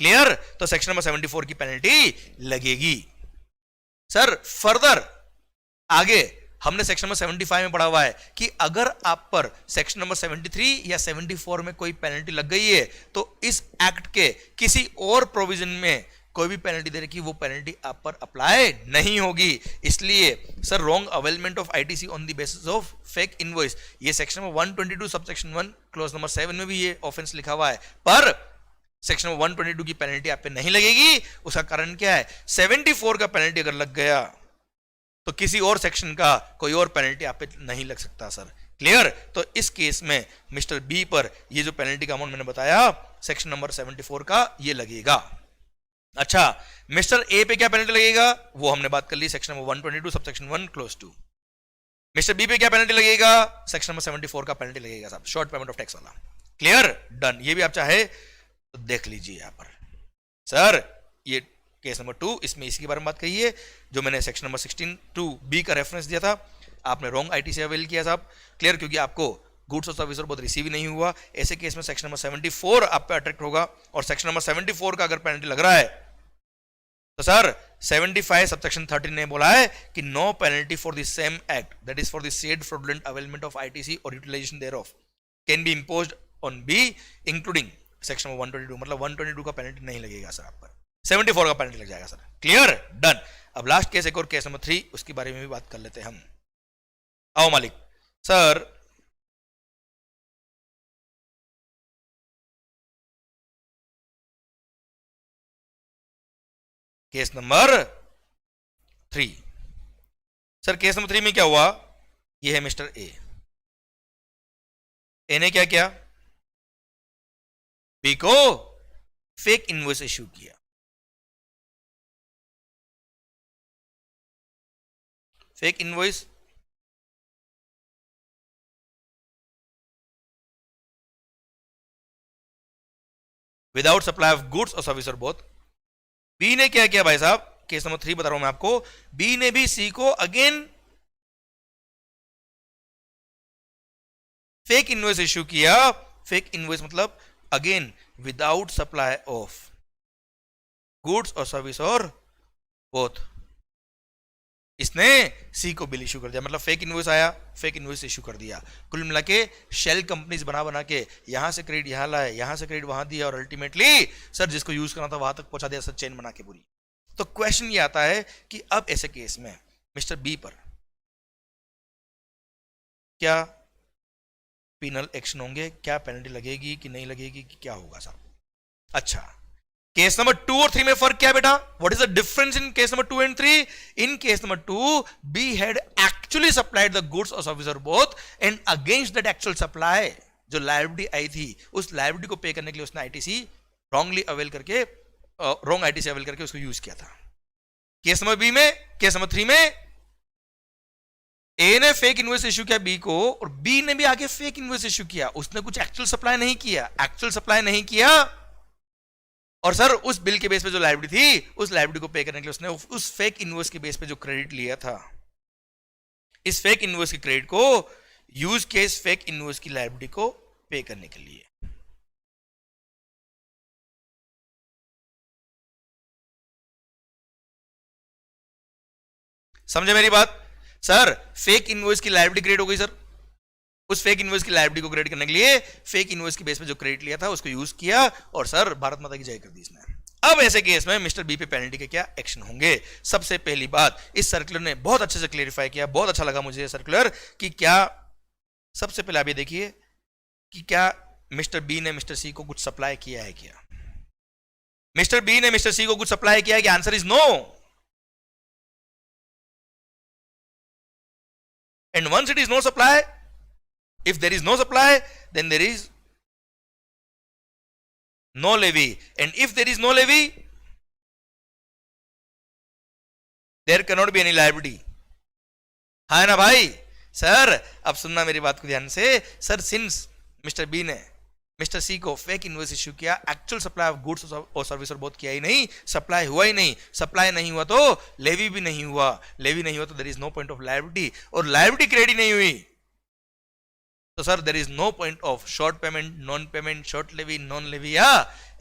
Clear? तो सेक्शन नंबर 74 की पेनल्टी लगेगी। सर फर्दर आगे हमने सेक्शन नंबर 75 में पढ़ा हुआ है कि अगर आप पर सेक्शन नंबर 73 या 74 में कोई पेनल्टी लग गई है तो इस एक्ट के किसी और प्रोविजन में कोई भी पेनल्टी दे रखी, वो पेनल्टी आप पर अप्लाई नहीं होगी। इसलिए sir wrong availment of ITC on the basis of fake invoice, ये section number 122 subsection 1 clause number 7 में भी ये ऑफेंस लिखा हुआ है, पर सेक्शन 122 की पेनल्टी आप पे नहीं लगेगी। उसका कारण क्या है, 74 का पेनल्टी अगर लग गया तो किसी और सेक्शन का कोई और पेनल्टी आप पे नहीं लग सकता सर। क्लियर? तो इस केस में मिस्टर बी पर ये जो पेनल्टी का अमाउंट मैंने बताया सेक्शन नंबर 74 का ये लगेगा। अच्छा, मिस्टर ए पे क्या पेनल्टी लगेगा वो हमने बात कर ली, section number 122 subsection 1 clause 2। Mister B पे क्या पेनल्टी लगेगा, सेक्शन नंबर 74 का पेनल्टी लगेगा साहब, शॉर्ट पेमेंट ऑफ टैक्स वाला। क्लियर? डन। ये भी आप चाहे तो देख लीजिए यहां पर। सर ये केस नंबर 2, इसमें इसी के बारे में बात कही है जो मैंने सेक्शन नंबर 16(2)(b) का रेफरेंस दिया था, आपने रॉन्ग आईटीसी अवेल किया साहब। क्लियर? क्योंकि आपको गुड्स और सर्विस और बहुत रिसीव ही नहीं हुआ। ऐसे केस में सेक्शन नंबर 74 आप पे अट्रैक्ट होगा, और सेक्शन नंबर 74 का अगर पेनल्टी लग रहा है तो सर 75 सबसेक्शन 13 ने बोला है कि no penalty for the same act, that is for the said fraudulent availment of ITC और utilization thereof can be imposed on B including section 122, मतलब 122 का पेनल्टी नहीं लगेगा सर आप पर, 74 का पेनल्टी लग जाएगा सर। क्लियर? डन। अब लास्ट केस एक और केस नंबर 3, उसके बारे में भी बात कर लेते हैं हम। आओ मालिक। Sir case number 3, sir case number 3 में क्या हुआ, ये है मिस्टर ए ने क्या किया, बी को फेक इनवॉइस इश्यू किया। Fake invoice without supply of goods और सर्विस और बोथ। बी ने क्या किया भाई साहब, केस नंबर 3 बता रहा हूं मैं आपको, बी ने भी सी को अगेन फेक इनवॉइस इश्यू किया। फेक इनवॉइस मतलब again without supply of goods और सर्विस और बोथ, इसने सी को बिल इशू कर दिया, मतलब फेक इनवॉइस आया, फेक इनवॉइस इशू कर दिया। कुल मिला के शेल कंपनीज बना बना के यहां से क्रेडिट यहां लाए, यहां से क्रेडिट वहां दिया, और अल्टीमेटली सर जिसको यूज करना था वहां तक पहुंचा दिया सर, चेन बना के पूरी। तो क्वेश्चन ये आता है कि अब ऐसे केस में मिस्टर बी पर क्या पिनल एक्शन होंगे, क्या पेनल्टी लगेगी कि नहीं लगेगी, कि क्या होगा साहब। अच्छा, केस नंबर 2 और 3 में फर्क क्या है बेटा, what is the difference in case number 2 and 3? In case number 2 be had actually supplied the goods और सर्विस और both, and against that actual supply जो लायबिलिटी आई थी उस लायबिलिटी को पे करने के लिए उसने आईटीसी रॉन्गली अवेल करके रॉन्ग आईटीसी अवेल करके उसको यूज किया था। केस नंबर बी में, केस नंबर 3 में ए ने फेक इनवॉइस इश्यू किया बी को, और बी ने भी आगे फेक इनवॉइस इश्यू किया। उसने कुछ एक्चुअल सप्लाई नहीं किया, एक्चुअल सप्लाई नहीं किया, और सर उस बिल के बेस पे जो लायबिलिटी थी, उस लायबिलिटी को पे करने के लिए उसने उस फेक इनवॉइस के बेस पे जो क्रेडिट लिया था, इस फेक इनवॉइस के क्रेडिट को यूज किया इस फेक इनवॉइस की लायबिलिटी को पे करने के लिए। समझे मेरी बात? सर फेक इनवॉइस की लायबिलिटी क्रिएट हो गई सर, उस फेक इनवॉइस की लायबिलिटी को क्रेडिट करने के लिए फेक इनवॉइस के बेस पे जो क्रेडिट लिया था उसको यूज किया, और सर भारत माता की जय कर दी इसने। अब ऐसे केस में मिस्टर बी पे पेनल्टी के क्या एक्शन होंगे? सबसे पहली बात, इस सर्कुलर ने बहुत अच्छे से क्लेरिफाई किया, बहुत अच्छा लगा मुझे सर्कुलर, कि क्या सबसे पहले आप ये देखिए कि क्या मिस्टर बी ने मिस्टर सी को कुछ सप्लाई किया है क्या? मिस्टर बी ने मिस्टर सी को कुछ सप्लाई किया है कि? Answer is no. And once it is no supply, if there is no supply, then there is no levy. And if there is no levy, there cannot be any liability. है ना भाई? Sir अब सुनना मेरी बात को ध्यान से। सर सिंस मिस्टर बी ने मिस्टर सी को फेक इनवॉइस इश्यू किया, एक्चुअल सप्लाई ऑफ गुड्स और सर्विस और बहुत किया ही नहीं, सप्लाई हुआ ही नहीं, सप्लाई नहीं हुआ तो लेवी भी नहीं हुआ, लेवी नहीं हुआ तो there is no point of liability, और लायबिलिटी क्रेडिट नहीं हुई तो sir there is no point of short payment, non payment, short levy, non levy या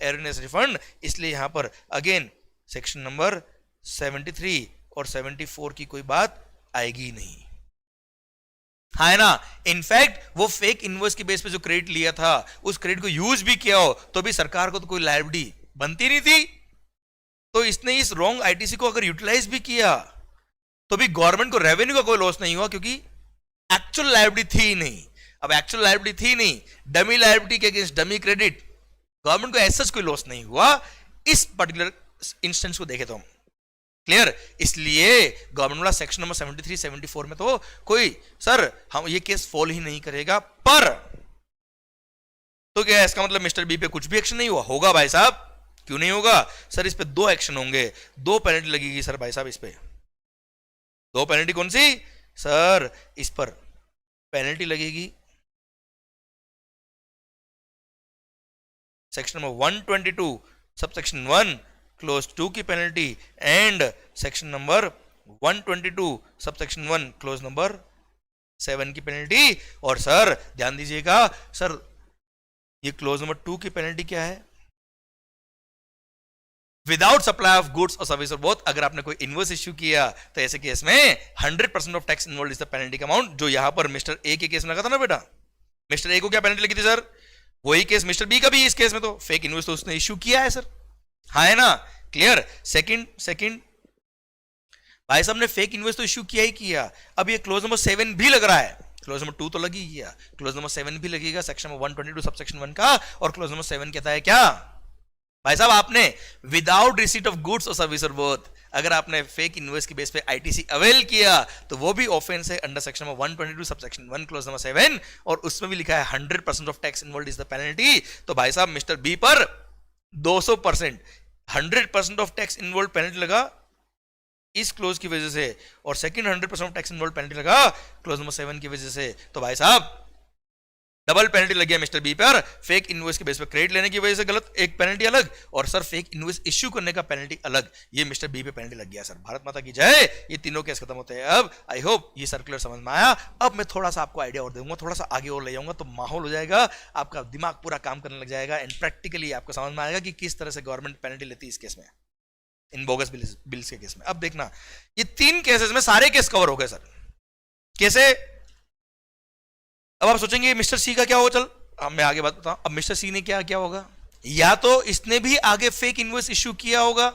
एरनेस रिफंड। इसलिए यहां पर अगेन सेक्शन नंबर 73 और 74 की कोई बात आएगी नहीं, है ना? इनफैक्ट वो फेक इनवॉइस के बेस पे जो क्रेडिट लिया था, उस क्रेडिट को यूज भी किया हो तो भी सरकार को तो कोई लायबिलिटी बनती नहीं थी, तो इसने इस रॉन्ग आईटीसी को अगर यूटिलाइज भी किया तो भी गवर्नमेंट को रेवेन्यू का कोई लॉस नहीं हुआ, क्योंकि एक्चुअल लायबिलिटी थी ही नहीं। अब एक्चुअल लायबिलिटी थी नहीं, डमी लायबिलिटी के अगेंस्ट डमी क्रेडिट, गवर्नमेंट को ऐसा कोई लॉस नहीं हुआ। इस पर्टिकुलर इंस्टेंस को देखे तो हम क्लियर, इसलिए गवर्नमेंट वाला सेक्शन नंबर 73 74 में तो कोई सर हम ये केस फॉल ही नहीं करेगा। पर तो क्या इसका मतलब मिस्टर बी पे कुछ भी एक्शन नहीं हुआ? होगा भाई साहब, क्यों नहीं होगा सर? इस पे 2 एक्शन होंगे, 2 पेनल्टी लगेगी सर भाई साहब। इस पे 2 पेनल्टी कौन सी सर? इस पर पेनल्टी लगेगी सेक्शन नंबर 122 सबसेक्शन 1 क्लोज 2 की penalty, and section number 122 subsection 1 close number 7 की पेनल्टी। और सर ध्यान दीजिएगा सर, ये क्लोज नंबर 2 की पेनल्टी क्या है? विदाउट सप्लाई ऑफ गुड्स और सर्विस और बोथ, अगर आपने कोई इनवॉइस इश्यू किया तो ऐसे केस में 100% of tax involve is the penalty amount, जो यहां पर मिस्टर ए के केस में लगा था ना बेटा। मिस्टर ए को क्या पेनल्टी लगी थी सर? वही केस मिस्टर बी का भी, इस केस में तो फेक इनवॉइस तो उसने इश्यू किया है सर, है ना? क्लियर। सेकंड भाई साहब ने फेक इनवॉइस तो इश्यू किया ही किया, अब ये क्लोज नंबर 7 भी लग रहा है, क्लोज नंबर 2 तो लगी गया, क्लोज नंबर 7 भी लगेगा सेक्शन नंबर 122 सबसेक्शन 1 का, और क्लोज नंबर 7 कहता है क्या भाई साहब? आपने विदाउट रिसीट ऑफ गुड्स और सर्विस और बोथ, अगर आपने फेक इनवॉइस की बेस पे आईटीसी अवेल किया तो वो भी ऑफेंस है under section number 122 subsection 1 close number 7, और उसमें भी लिखा है 100% of tax involve is the penalty. तो भाई साहब मिस्टर बी पर 200% 100% ऑफ टैक्स इन्वॉल्व पेनल्टी लगा इस क्लोज की वजह से, और second 100% of tax involve penalty लगा क्लोज नंबर 7 की वजह से। तो भाई साहब डबल पेनल्टी लग गया मिस्टर बी पर, फेक इनवॉइस के बेस पे क्रेडिट लेने की वजह से गलत एक पेनल्टी अलग, और सर फेक इनवॉइस इश्यू करने का पेनल्टी अलग, ये मिस्टर बी पे पेनल्टी लग गया सर। भारत माता की जय। ये तीनों केस खत्म होते हैं। अब आई होप ये सर्कुलर समझ में आया। अब मैं थोड़ा सा आपको आइडिया और दूंगा, थोड़ा सा आगे और ले जाऊंगा तो माहौल हो जाएगा, आपका दिमाग पूरा काम करने लग जाएगा, एंड प्रैक्टिकली आपको समझ में आएगा कि किस तरह से गवर्नमेंट पेनल्टी लेती है इस केस में, इन बोगस बिल्स के केस में। अब देखना ये 3 केसेस में सारे केस कवर हो गए सर। कैसे? अब आप सोचेंगे मिस्टर सी का क्या होगा? चल अब मैं आगे बात बताऊं। अब मिस्टर सी ने क्या होगा, या तो इसने भी आगे फेक इनवॉइस इश्यू किया होगा,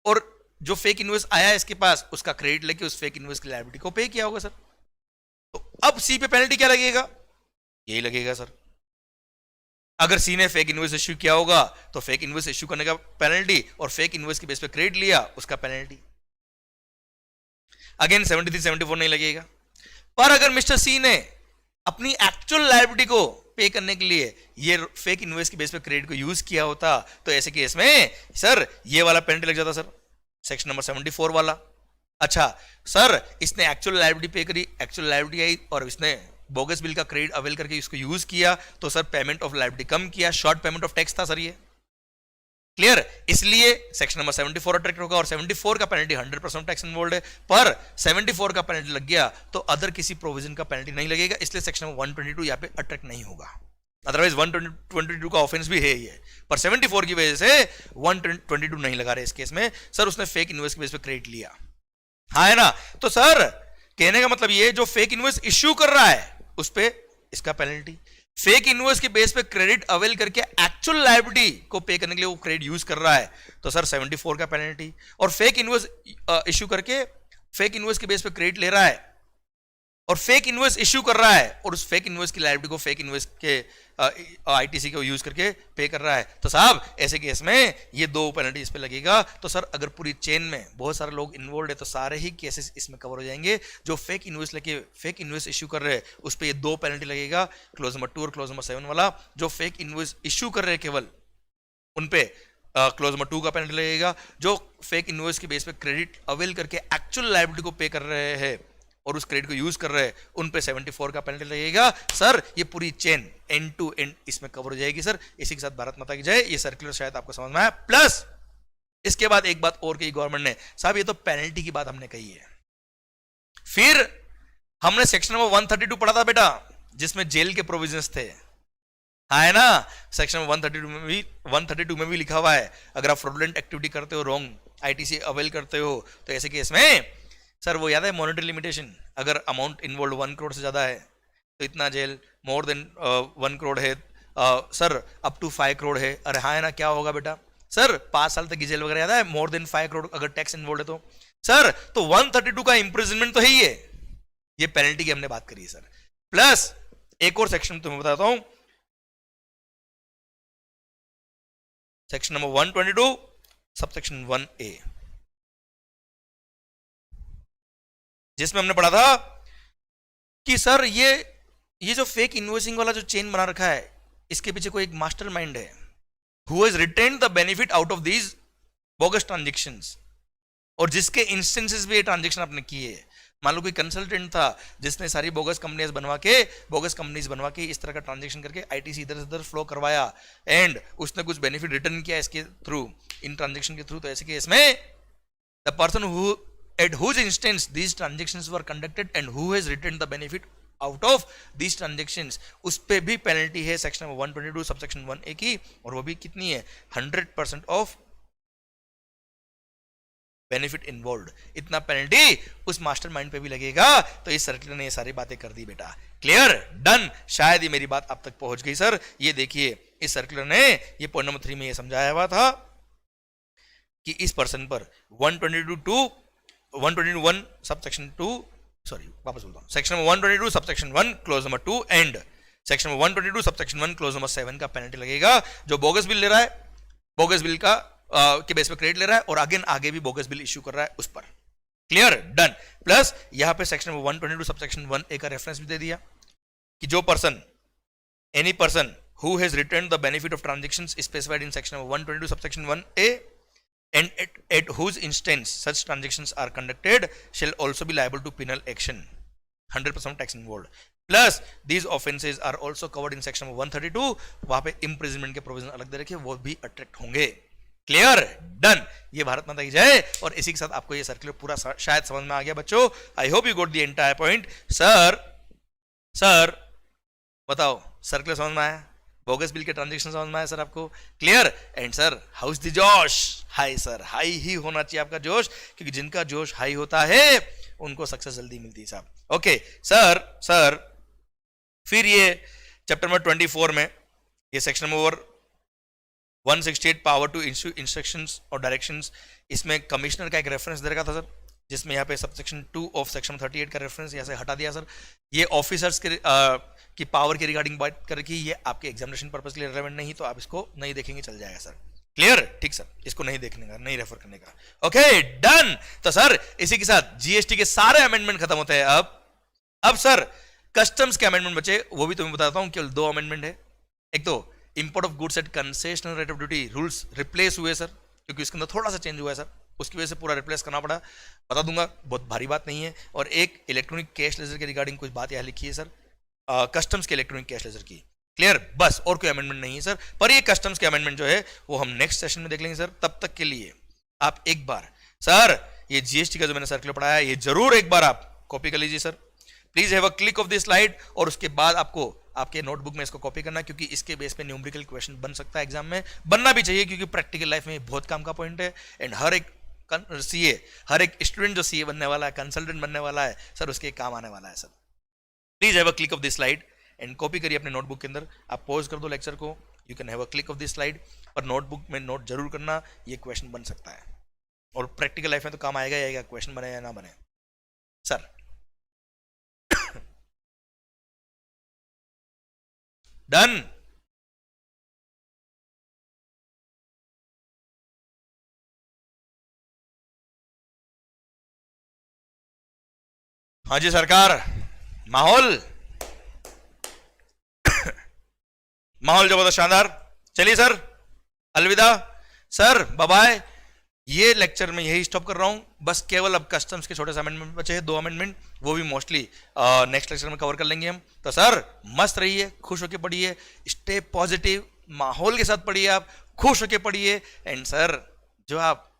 और जो फेक इनवॉइस आया इसके पास उसका क्रेडिट लेके उस फेक इनवॉइस की लायबिलिटी को पे किया होगा सर। तो अब सी पे पेनल्टी क्या लगेगा? यही लगेगा सर। अगर सी ने फेक इनवॉइस इश्यू किया होगा तो फेक इनवॉइस इश्यू करने का पेनल्टी, और फेक इनवॉइस के बेस पे क्रेडिट लिया उसका पेनल्टी। अगेन 73 74 नहीं लगेगा। पर अगर मिस्टर सी ने अपनी एक्चुअल लायबिलिटी को पे करने के लिए ये फेक इनवॉइस के बेस पे क्रेडिट को यूज किया होता तो ऐसे केस में सर ये वाला पेनल्टी लग जाता सर, सेक्शन नंबर 74 वाला। अच्छा सर इसने एक्चुअल लायबिलिटी पे करी, एक्चुअल लायबिलिटी आई और इसने बोगस बिल का क्रेडिट अवेल करके इसको यूज किया तो सर पेमेंट ऑफ लायबिलिटी कम किया, शॉर्ट पेमेंट ऑफ टैक्स था सर ये। क्लियर, इसलिए सेक्शन नंबर 74 अट्रैक्ट होगा और 74 का पेनल्टी 100% टैक्स इन्वॉल्व है, पर 74 का पेनल्टी लग गया तो अदर किसी प्रोविजन का पेनल्टी नहीं लगेगा, इसलिए सेक्शन नंबर 122 यहां पे अट्रैक्ट नहीं होगा। अदरवाइज 122 का ऑफेंस भी है ये, पर 74 की वजह से 122 नहीं लगा रहे इस केस में। सर उसने फेक इनवॉइस के बेस पे क्रेडिट लिया, हाँ है ना। तो सर कहने का मतलब ये जो फेक इनवॉइस इश्यू कर रहा है उस पे इसका पेनल्टी, फेक इनवॉइस के बेस पे क्रेडिट अवेल करके एक्चुअल लायबिलिटी को पे करने के लिए वो क्रेडिट यूज कर रहा है तो सर 74 का पेनल्टी, और फेक इनवॉइस इश्यू करके फेक इनवॉइस के बेस पे क्रेडिट ले रहा है और फेक इनवॉइस इश्यू कर रहा है और उस फेक इनवॉइस की लायबिलिटी को फेक इनवॉइस के आईटीसी को यूज करके पे कर रहा है तो साहब ऐसे केस में ये दो पेनल्टी इस पे लगेगा। तो सर अगर पूरी चेन में बहुत सारे लोग इन्वॉल्व है तो सारे ही केसेस इसमें कवर हो जाएंगे। जो फेक इनवॉइस लेके फेक इनवॉइस इश्यू कर रहे हैं उस पे ये दो पेनल्टी लगेगा, क्लोज नंबर 2 और क्लोज नंबर 7 वाला। जो फेक इनवॉइस इश्यू कर रहे हैं केवल उन पे क्लोज नंबर 2 का पेनल्टी लगेगा। जो फेक इनवॉइस के बेस पे क्रेडिट अवेल करके एक्चुअल लायबिलिटी को पे कर रहे हैं और उस क्रेडिट को यूज कर रहे हैं उन पे 74 का पेनल्टी लगेगा। सर ये पूरी चेन एंड टू एंड इसमें कवर हो जाएगी सर। इसी के साथ भारत माता की जय। ये सर्कुलर शायद आपको समझ में आया। प्लस इसके बाद एक बात और कही गवर्नमेंट ने, साहब ये तो पेनल्टी की बात हमने कही है, फिर हमने सेक्शन नंबर 132 पढ़ा था बेटा जिसमें जेल के प्रोविजंस थे, है ना। सेक्शन 132 में भी लिखा हुआ है अगर आप फ्रॉडुलेंट एक्टिविटी करते हो, रॉन्ग आईटीसी अवेल करते हो तो ऐसे केस में सर वो याद है मॉनेटरी लिमिटेशन, अगर अमाउंट इन्वॉल्व 1 करोड़ से ज्यादा है तो इतना जेल, मोर देन 1 करोड़ है सर अप टू 5 करोड़ है। अरे हाँ है ना, क्या होगा बेटा सर 5 साल तक की जेल वगैरह याद है, मोर देन 5 करोड़ अगर टैक्स इन्वॉल्व है तो सर तो 132 का इंप्रिजनमेंट तो है ही है, ये पेनल्टी की हमने बात करी है सर। प्लस एक और सेक्शन तुम्हें बताता हूं, सेक्शन नंबर 122 सबसेक्शन 1A जिसमें हमने पढ़ा था कि सर ये जो फेक इनवॉइसिंग वाला जो चेन बना रखा है इसके पीछे कोई एक मास्टरमाइंड है who has retained the benefit out of these bogus transactions, और जिसके इंस्टेंसेस भी ये ट्रांजैक्शन आपने किए। मान लो कोई कंसल्टेंट था जिसने सारी बोगस कंपनीज बनवा के इस तरह का ट्रांजैक्शन करके आईटीसी इधर से उधर फ्लो करवाया एंड उसने कुछ बेनिफिट रिटर्न किया इसके थ्रू, इन ट्रांजैक्शन के थ्रू। तो ऐसे केस में the person who at whose instance these transactions were conducted and who has retained the benefit out of these transactions, उस पे भी पेनल्टी है सेक्शन 122 सबसेक्शन 1A की, और वो भी कितनी है 100% ऑफ बेनिफिट इन्वॉल्व। इतना पेनल्टी उस मास्टरमाइंड पे भी लगेगा। तो इस सर्कुलर ने ये सारी बातें कर दी बेटा, क्लियर डन। शायद ये मेरी बात आप तक पहुंच गई सर। ये देखिए इस सर्कुलर ने ये पॉइंट नंबर 3 में ये समझाया हुआ था कि इस पर्सन पर 121 सबसेक्शन 2 सॉरी वापस बोलता हूं, section 122 subsection 1 close number 2 and section 122 subsection 1 close number 7 का पेनल्टी लगेगा। जो बोगस बिल ले रहा है, बोगस बिल का के बेस पे क्रेडिट ले रहा है और आगे भी बोगस बिल इश्यू कर रहा है उस पर, क्लियर डन। प्लस यहां पे सेक्शन 122 सबसेक्शन 1A का रेफरेंस भी दे दिया कि जो person any person who has returned the benefit of transactions specified in section 122 subsection 1A and at whose instance such transactions are conducted shall also be liable to penal action, 100% tax involved. Plus these offenses are also covered in section 132, वहां पे imprisonment के provision अलग दे रखे, वो भी attract होंगे, clear done. ये भारत माता की जय। और इसी के साथ आपको ये सर्कुलर पूरा शायद समझ में आ गया बच्चों। I hope you got the entire point. Sir बताओ सर्कुलर समझ में आया, बोगस बिल के ट्रांजैक्शन समझ में आया सर आपको, clear. And sir how is the जोश, हाई सर, हाई ही होना चाहिए आपका जोश, क्योंकि जिनका जोश हाई होता है उनको सक्सेस जल्दी मिलती है साहब। ओके सर फिर ये चैप्टर नंबर 24 में ये section number 168 power to issue instructions और डायरेक्शंस, इसमें कमिश्नर का एक रेफरेंस दे रखा था सर, जिसमें यहाँ पे सबसेक्शन 2 ऑफ सेक्शन 38 का रेफरेंस यहाँ से हटा दिया सर। ये ऑफिसर्स के की पावर के रिगार्डिंग बात करके ये आपके एग्जामिनेशन पर्पस के लिए रेलेवेंट नहीं, तो आप इसको नहीं देखेंगे चल जाएगा सर, क्लियर ठीक सर, इसको नहीं देखने का, नहीं रेफर करने का। Okay done. तो सर इसी के साथ जीएसटी के सारे अमेंडमेंट खत्म होते हैं। अब सर कस्टम्स के अमेंडमेंट बचे, वो भी तुम्हें बताता हूं, केवल 2 अमेंडमेंट है। एक तो import of goods at concessional rate of duty rules replace हुए सर, क्योंकि इसके अंदर थोड़ा सा चेंज हुआ है सर, उसकी वजह से पूरा रिप्लेस करना पड़ा, बता दूंगा, बहुत भारी बात नहीं है। और एक इलेक्ट्रॉनिक कैश लेजर के रिगार्डिंग कुछ बात यहाँ लिखी है सर, कस्टम्स के इलेक्ट्रॉनिक कैश लेजर की, क्लियर, बस और कोई अमेंडमेंट नहीं है सर। पर ये कस्टम्स के अमेंडमेंट जो है वो हम नेक्स्ट सेशन में देख लेंगे सर। तब तक के लिए आप एक बार सर ये जीएसटी का जो मैंने सर्कुलर पढ़ाया है ये जरूर एक बार आप कॉपी कर लीजिए sir, please have a click of this slide, और उसके बाद आपको आपके नोटबुक में इसको कॉपी करना, क्योंकि इसके बेस पे न्यूमेरिकल क्वेश्चन बन सकता है एग्जाम में, बनना भी चाहिए, क्योंकि प्रैक्टिकल लाइफ में बहुत काम का पॉइंट है। एंड हर एक सीए, हर एक स्टूडेंट जो सीए बनने वाला है, कंसल्टेंट बनने वाला है सर, उसके काम आने वाला है sir. Please have a click of this slide and copy करिए अपने नोटबुक के अंदर। आप पॉज कर दो लेक्चर को, you can have a click of this slide, पर नोटबुक में नोट जरूर करना, ये क्वेश्चन बन सकता है, और प्रैक्टिकल लाइफ में तो काम आएगा ही आएगा, क्वेश्चन बने या ना बने सर। डन। हाँ जी सरकार, माहौल माहौल जबरदस्त शानदार। चलिए सर, अलविदा सर, बाय बाय। ये लेक्चर में यही स्टॉप कर रहा हूं, बस केवल अब कस्टम्स के छोटे से अमेंडमेंट बचे हैं, 2 अमेंडमेंट, वो भी मोस्टली नेक्स्ट लेक्चर में कवर कर लेंगे हम। तो सर मस्त रहिए, खुश होके पढ़िए, स्टे पॉजिटिव, माहौल के साथ पढ़िए, आप खुश होके पढ़िए। एंड सर जो आप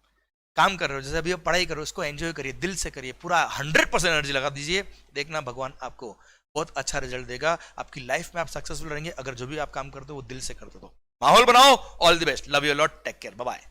काम कर रहे हो, जैसे अभी आप पढ़ाई करो, उसको एंजॉय करिए, दिल से करिए, पूरा 100% एनर्जी लगा दीजिए, देखना भगवान आपको बहुत अच्छा रिजल्ट देगा, आपकी लाइफ में आप सक्सेसफुल रहेंगे, अगर जो भी आप काम करते हो वो दिल से करते हो। माहौल बनाओ, all the best, love you lot, take care, bye bye.